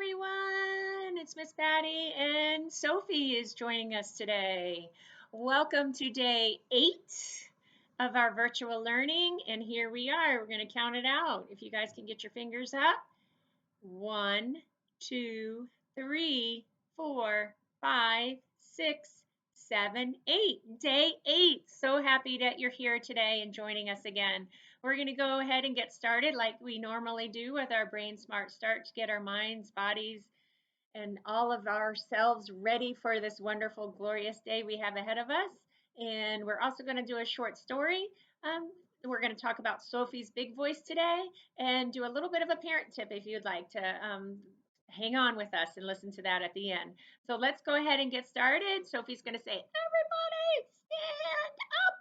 everyone. It's Miss Patty and Sophie is joining us today. Welcome to day 8 of our virtual learning. And here we are. We're going to count it out. If you guys can get your fingers up. 1, 2, 3, 4, 5, 6, 7, 8. Day 8. So happy that you're here today and joining us again. We're going to go ahead and get started like we normally do with our Brain Smart Start to get our minds, bodies, and all of ourselves ready for this wonderful, glorious day we have ahead of us. And we're also going to do a short story. We're going to talk about Sophie's big voice today and do a little bit of a parent tip if you'd like to hang on with us and listen to that at the end. So let's go ahead and get started. Sophie's going to say, everybody stand up.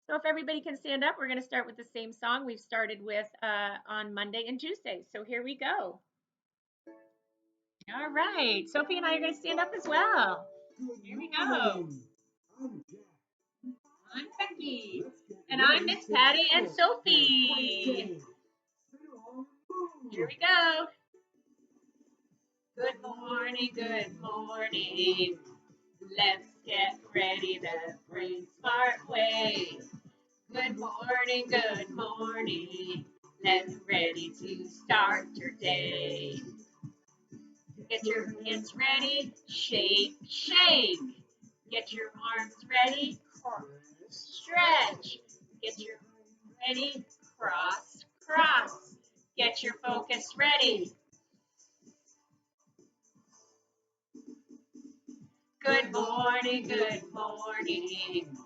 So if everybody can stand up, we're going to start with the same song we've started with on Monday and Tuesday. So here we go. All right. Sophie and I are going to stand up as well. Here we go. I'm Becky. And I'm Miss Patty and Sophie. Here we go. Good morning, good morning. Let's get ready the Brain Smart way. Good morning, good morning. Let's ready to start your day. Get your hands ready, shake, shake. Get your arms ready, stretch. Get your arms ready, cross, cross. Get your focus ready. Good morning, good morning.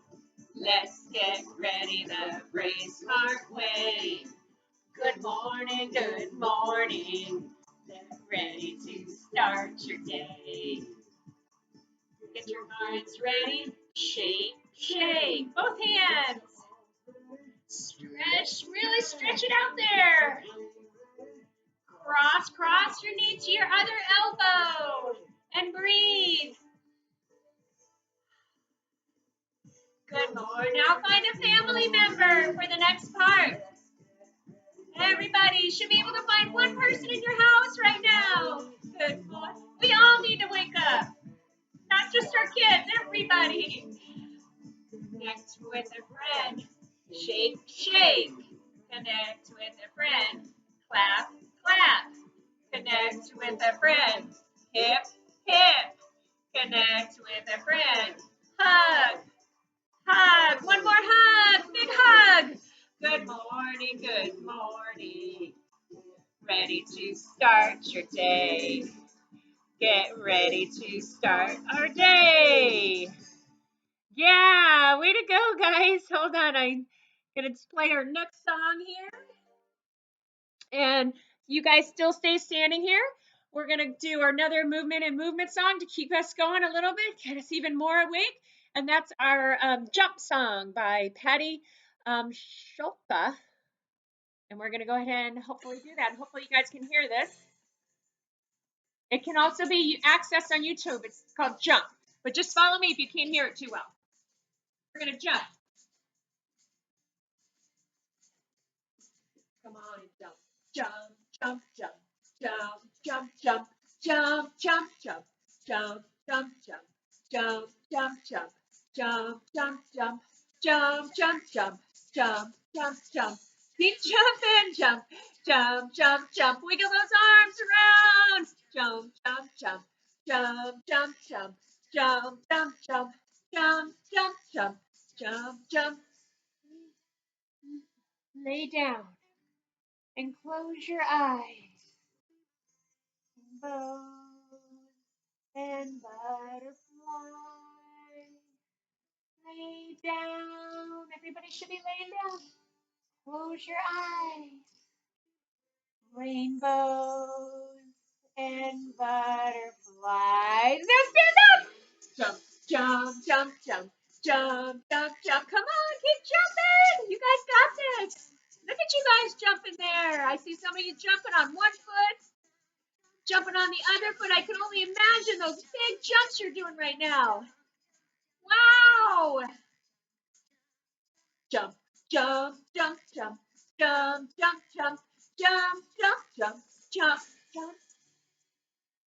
Let's get ready the Brain Smart way. Good morning, good morning. Let's ready to start your day. Get your minds ready, shake, shake. Both hands. Stretch, really stretch it out there. Cross, cross your knee to your other elbow and breathe. Good morning. Now find a family member for the next part. Everybody should be able to find one person in your house right now. Good morning. We all need to wake up. Not just our kids, everybody. Connect with a friend. Shake, shake. Connect with a friend. Clap, clap. Connect with a friend. Hip, hip. Connect with a friend. Hug, hug. One more hug. Big hug. Good morning, good morning. Ready to start your day. Get ready to start our day. Yeah, way to go, guys. Hold on, I'm going to play our next song here. And you guys still stay standing here. We're going to do another movement and movement song to keep us going a little bit, get us even more awake. And that's our jump song by Patty Schulka. And we're going to go ahead and hopefully do that. Hopefully you guys can hear this. It can also be accessed on YouTube. It's called Jump. But just follow me if you can't hear it too well. We're going to jump. Come on and jump. Jump, jump, jump. Jump, jump, jump. Jump, jump, jump. Jump, jump, jump. Jump, jump, jump. Jump, jump, jump. Jump, jump, jump. Jump, jump, jump. Keep jumping, jump. Jump, jump, jump. Wiggle those arms around. Jump, jump, jump. Jump, jump, jump. Jump, jump, jump. Jump, jump, jump. Jump, jump. Lay down and close your eyes. Bows and butterflies. Lay down. Everybody should be laying down. Close your eyes. Rainbows and butterflies. Now stand up. Jump, jump, jump, jump. Jump, jump, jump. Come on, keep jumping. You guys got this. Look at you guys jumping there. I see some of you jumping on one foot, jumping on the other foot. I can only imagine those big jumps you're doing right now. Wow. Jump, jump, jump, jump, jump, jump, jump, jump, jump, jump, jump, jump.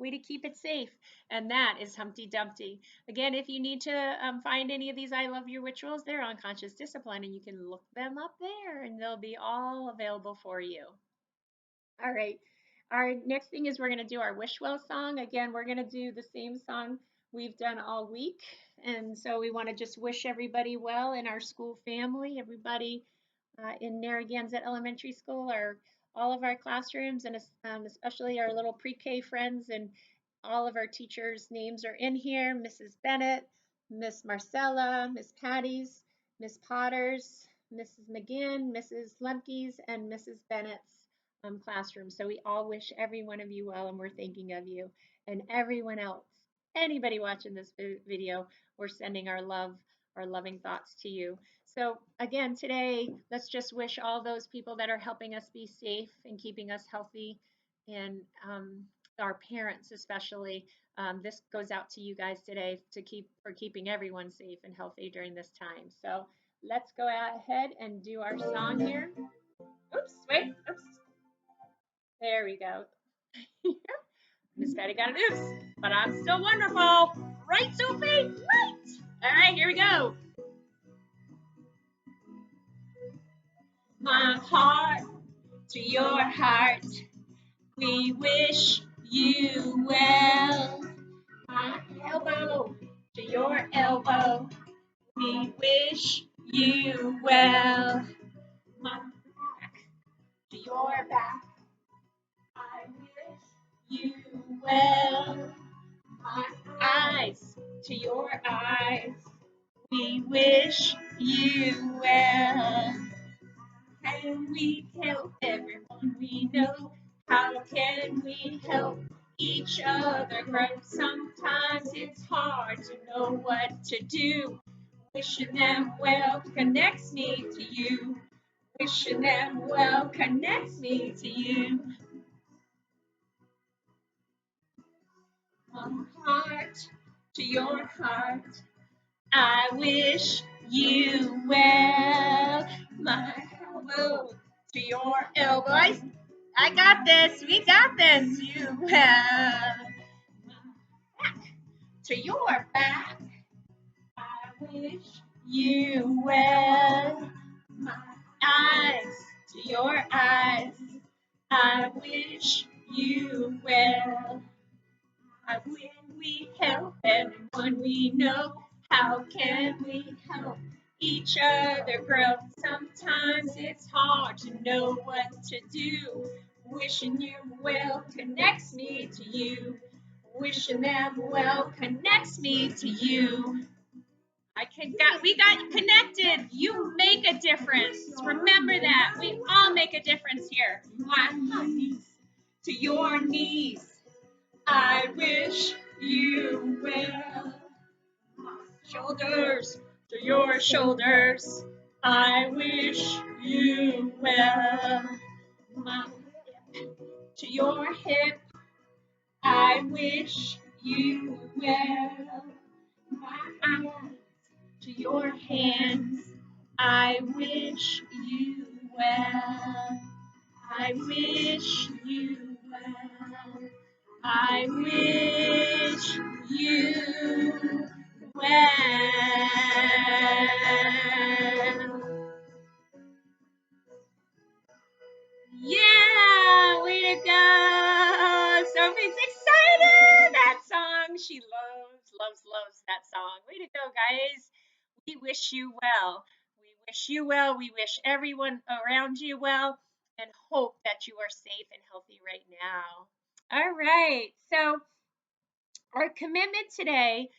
way to keep it safe. And that is Humpty Dumpty. Again, if you need to find any of these I Love You rituals, they're on Conscious Discipline, and you can look them up there, and they'll be all available for you. All right. Our next thing is we're going to do our Wish Well song. Again, we're going to do the same song we've done all week. And so we want to just wish everybody well in our school family, everybody in Narragansett Elementary School, all of our classrooms, and especially our little pre-K friends, and all of our teachers' names are in here. Mrs. Bennett, Miss Marcella, Miss Patty's, Miss Potter's, Mrs. McGinn, Mrs. Lemke's, and Mrs. Bennett's classroom. So we all wish every one of you well, and we're thinking of you. And everyone else, anybody watching this video, we're sending our love, our loving thoughts to you. So again, today, let's just wish all those people that are helping us be safe and keeping us healthy, and our parents especially. This goes out to you guys today for keeping everyone safe and healthy during this time. So let's go ahead and do our song here. Oops, wait, oops. There we go. Miss Patty got an oops, but I'm still wonderful. Right, Sophie? Right. All right, here we go. My heart to your heart, we wish you well. My elbow to your elbow, we wish you well. My back to your back, I wish you well. My eyes to your eyes, we wish you well. Can we help everyone we know? How can we help each other grow? Sometimes it's hard to know what to do. Wishing them well connects me to you. Wishing them well connects me to you. My heart to your heart, I wish you well. My elbow to your elbow, I got this. We got this. You well. Back to your back, I wish you well. My eyes to your eyes, I wish you well. How can we help everyone we know? How can we help each other grow? Sometimes it's hard to know what to do. Wishing you well connects me to you. Wishing them well connects me to you. We got connected. You make a difference. Remember that. We all make a difference here. My knees to your knees, I wish you well. My shoulders to your shoulders, I wish you well. My hip to your hip, I wish you well. My hands to your hands, I wish you well. I wish you well. I wish you well. Yeah, way to go. Sophie's excited. That song, she loves that song. Way to go, guys. We wish you well. We wish you well. We wish everyone around you well, and hope that you are safe and healthy right now. All right. So our commitment today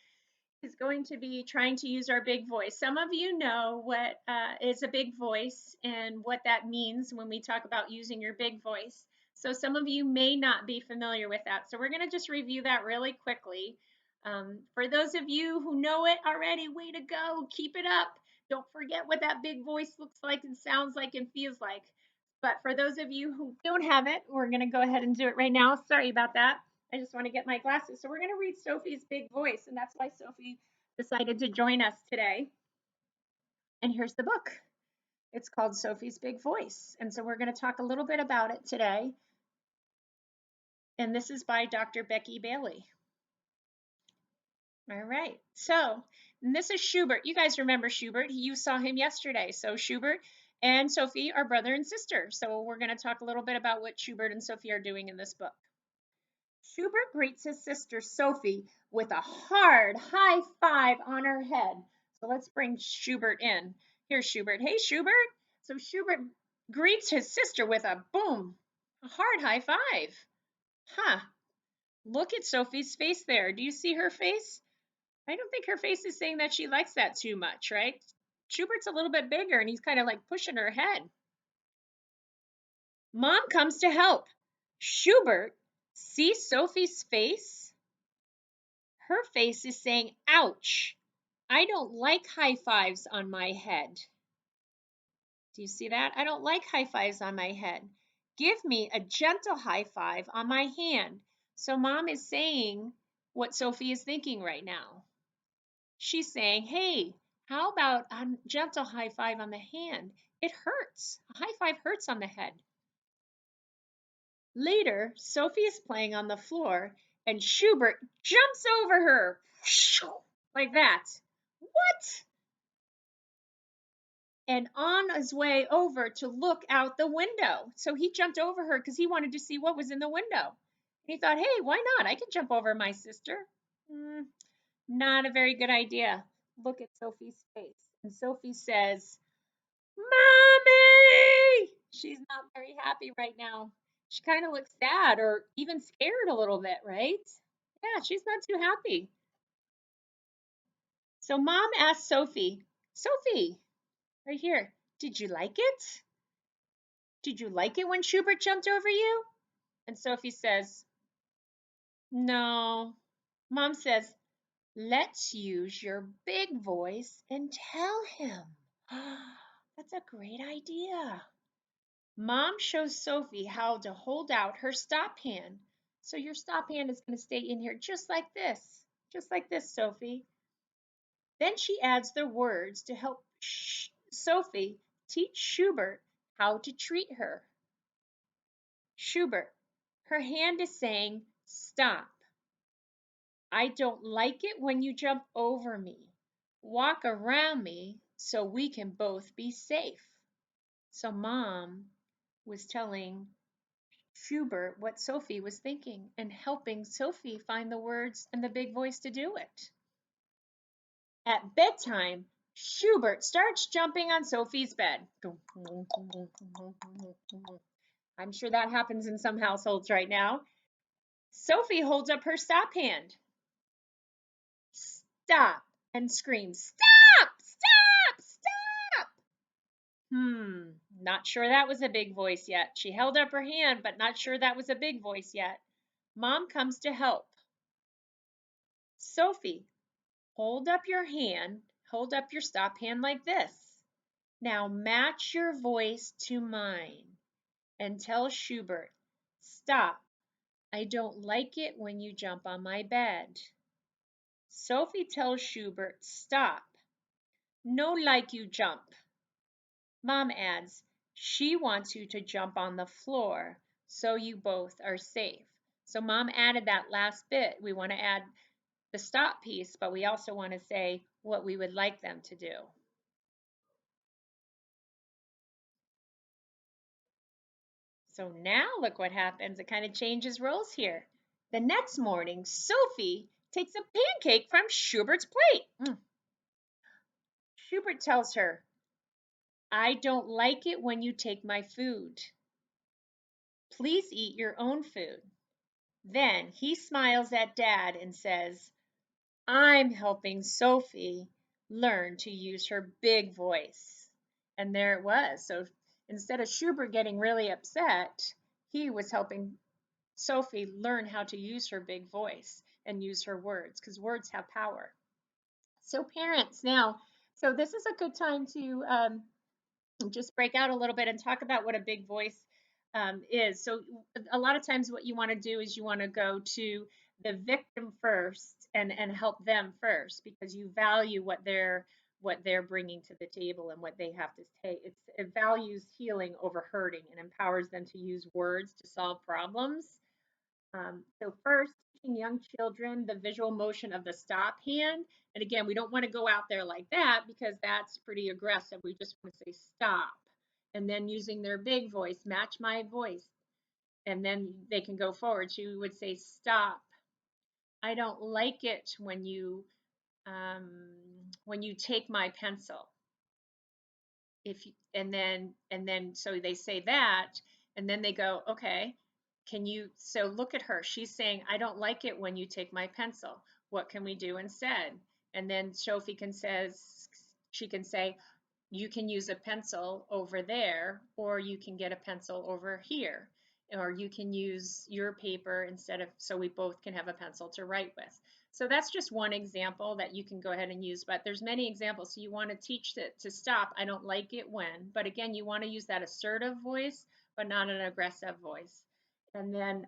is going to be trying to use our big voice. Some of you know what is a big voice and what that means when we talk about using your big voice. So some of you may not be familiar with that. So we're going to just review that really quickly. For those of you who know it already, way to go. Keep it up. Don't forget what that big voice looks like and sounds like and feels like. But for those of you who don't have it, we're going to go ahead and do it right now. Sorry about that. I just want to get my glasses. So we're going to read Sophie's big voice, and that's why Sophie decided to join us today. And here's the book. It's called Sophie's Big Voice. And so we're going to talk a little bit about it today. And this is by Dr. Becky Bailey. All right. So, and this is Schubert. You guys remember Schubert. You saw him yesterday. So Schubert and Sophie are brother and sister. So we're going to talk a little bit about what Schubert and Sophie are doing in this book. Schubert greets his sister Sophie with a hard high five on her head. So let's bring Schubert in. Here's Schubert. Hey, Schubert. So Schubert greets his sister with a boom, a hard high five. Huh. Look at Sophie's face there. Do you see her face? I don't think her face is saying that she likes that too much, right? Schubert's a little bit bigger and he's kind of like pushing her head. Mom comes to help. Schubert sees Sophie's face. Her face is saying, ouch, I don't like high fives on my head. Do you see that? I don't like high fives on my head. Give me a gentle high five on my hand. So mom is saying what Sophie is thinking right now. She's saying, hey, how about a gentle high five on the hand? It hurts. A high five hurts on the head. Later, Sophie is playing on the floor and Schubert jumps over her like that. What? And on his way over to look out the window. So he jumped over her because he wanted to see what was in the window. He thought, hey, why not? I can jump over my sister. Not a very good idea. Look at Sophie's face. And Sophie says, Mommy! She's not very happy right now. She kind of looks sad or even scared a little bit, right? Yeah, she's not too happy. So mom asked Sophie, Sophie, right here, did you like it? Did you like it when Schubert jumped over you? And Sophie says, no. Mom says, let's use your big voice and tell him. That's a great idea. Mom shows Sophie how to hold out her stop hand. So your stop hand is going to stay in here just like this, Sophie. Then she adds the words to help Sophie teach Schubert how to treat her. Schubert, her hand is saying, stop. I don't like it when you jump over me. Walk around me so we can both be safe. So mom was telling Schubert what Sophie was thinking and helping Sophie find the words and the big voice to do it. At bedtime, Schubert starts jumping on Sophie's bed. I'm sure that happens in some households right now. Sophie holds up her stop hand. Stop, and screams, stop, stop, stop. Not sure that was a big voice yet. She held up her hand, but not sure that was a big voice yet. Mom comes to help. Sophie, hold up your hand, hold up your stop hand like this. Now match your voice to mine and tell Schubert, stop. I don't like it when you jump on my bed. Sophie tells Schubert, stop. No like you jump. Mom adds, she wants you to jump on the floor so you both are safe. So mom added that last bit. We want to add the stop piece, but we also want to say what we would like them to do. So now look what happens. It kind of changes roles here. The next morning, Sophie takes a pancake from Schubert's plate. Schubert tells her, I don't like it when you take my food. Please eat your own food. Then he smiles at Dad and says, I'm helping Sophie learn to use her big voice. And there it was. So instead of Schubert getting really upset, he was helping Sophie learn how to use her big voice and use her words because words have power. So parents now, so this is a good time to just break out a little bit and talk about what a big voice is. So a lot of times what you want to do is you want to go to the victim first and help them first because you value what they're bringing to the table and what they have to say. It values healing over hurting and empowers them to use words to solve problems. So first, teaching young children the visual motion of the stop hand. And again, we don't want to go out there like that because that's pretty aggressive. We just want to say stop. And then using their big voice, match my voice. And then they can go forward. She would say, stop. I don't like it um, when you take my pencil. If you, and then so they say that, and then they go, okay, can you, so look at her, she's saying I don't like it when you take my pencil, what can we do instead? And then Sophie can says, she can say, you can use a pencil over there, or you can get a pencil over here, or you can use your paper instead of, so we both can have a pencil to write with. So that's just one example that you can go ahead and use, but there's many examples. So you want to teach it to stop. I don't like it when, but again, you want to use that assertive voice, but not an aggressive voice. And then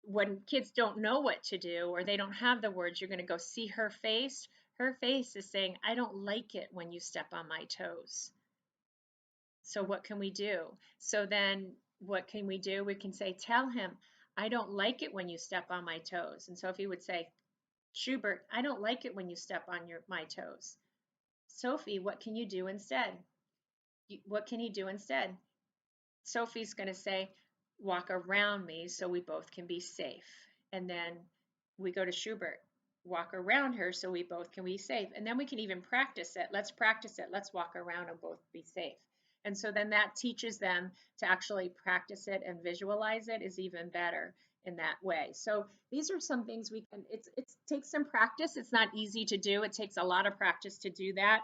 when kids don't know what to do or they don't have the words, you're going to go see her face. Her face is saying, I don't like it when you step on my toes. So what can we do? So then what can we do? We can say, tell him, I don't like it when you step on my toes. And so if he would say, Schubert, I don't like it when you step on my toes. Sophie, what can you do instead? What can he do instead? Sophie's going to say, walk around me so we both can be safe. And then we go to Schubert, walk around her so we both can be safe. And then we can even practice it. Let's practice it. Let's walk around and both be safe. And so then that teaches them to actually practice it and visualize it is even better in that way. So these are some things we can, it takes some practice. It's not easy to do. It takes a lot of practice to do that.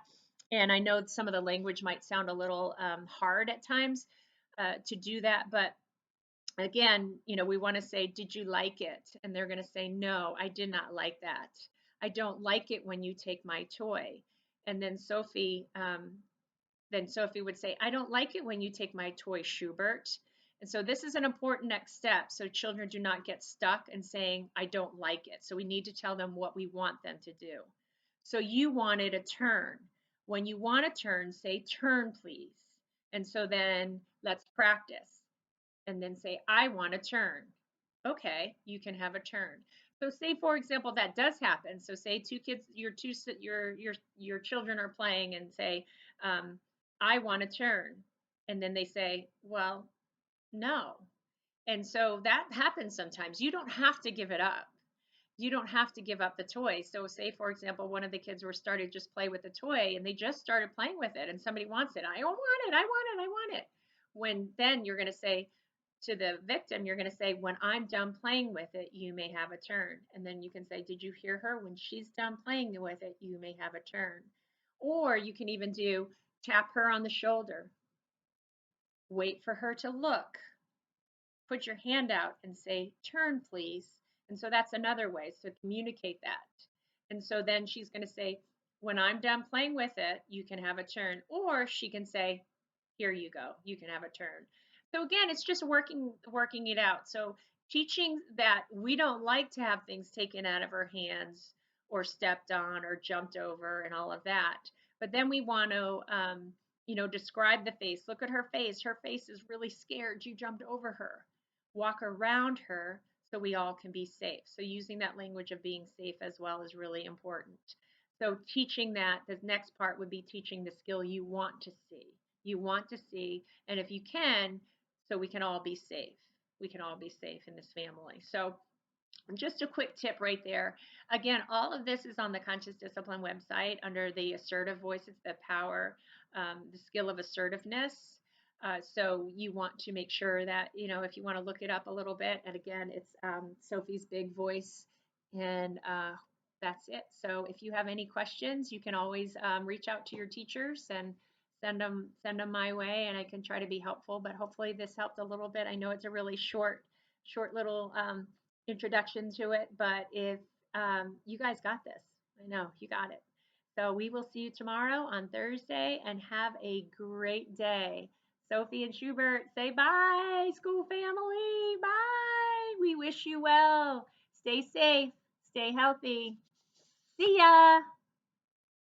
And I know some of the language might sound a little hard at times to do that, but again, we want to say, did you like it? And they're going to say, no, I did not like that. I don't like it when you take my toy. And then Sophie would say, I don't like it when you take my toy, Schubert. And so this is an important next step so children do not get stuck and saying, I don't like it. So we need to tell them what we want them to do. So you wanted a turn. When you want a turn, say turn, please. And so then let's practice and then say, I want a turn. Okay, you can have a turn. So say, for example, that does happen. So say two kids, your children are playing and say, I want a turn. And then they say, well, no. And so that happens sometimes. You don't have to give it up. You don't have to give up the toy. So say, for example, one of the kids were started just play with the toy and they just started playing with it and somebody wants it. I don't want it. I want it. I want it. When then you're going to say to the victim, you're going to say, when I'm done playing with it, you may have a turn. And then you can say, did you hear her? When she's done playing with it, you may have a turn. Or you can even do tap her on the shoulder, wait for her to look, put your hand out and say, turn, please. And so that's another way. So communicate that. And so then she's going to say, when I'm done playing with it, you can have a turn. Or she can say, here you go, you can have a turn. So again, it's just working it out. So teaching that we don't like to have things taken out of our hands or stepped on or jumped over and all of that. But then we want to describe the face. Look at her face. Her face is really scared. You jumped over her. Walk around her so we all can be safe. So using that language of being safe as well is really important. So teaching that, the next part would be teaching the skill you want to see. You want to see, and if you can, so we can all be safe. We can all be safe in this family. So just a quick tip right there. Again, all of this is on the Conscious Discipline website under the assertive voices, the power, the skill of assertiveness. So you want to make sure that, if you want to look it up a little bit, and again, it's Sophie's Big Voice, and that's it. So if you have any questions, you can always reach out to your teachers and send them my way, and I can try to be helpful. But hopefully this helped a little bit. I know it's a really short little introduction to it, but if you guys got this, I know you got it. So we will see you tomorrow on Thursday and have a great day. Sophie and Schubert, say bye, school family. Bye. We wish you well. Stay safe. Stay healthy. See ya.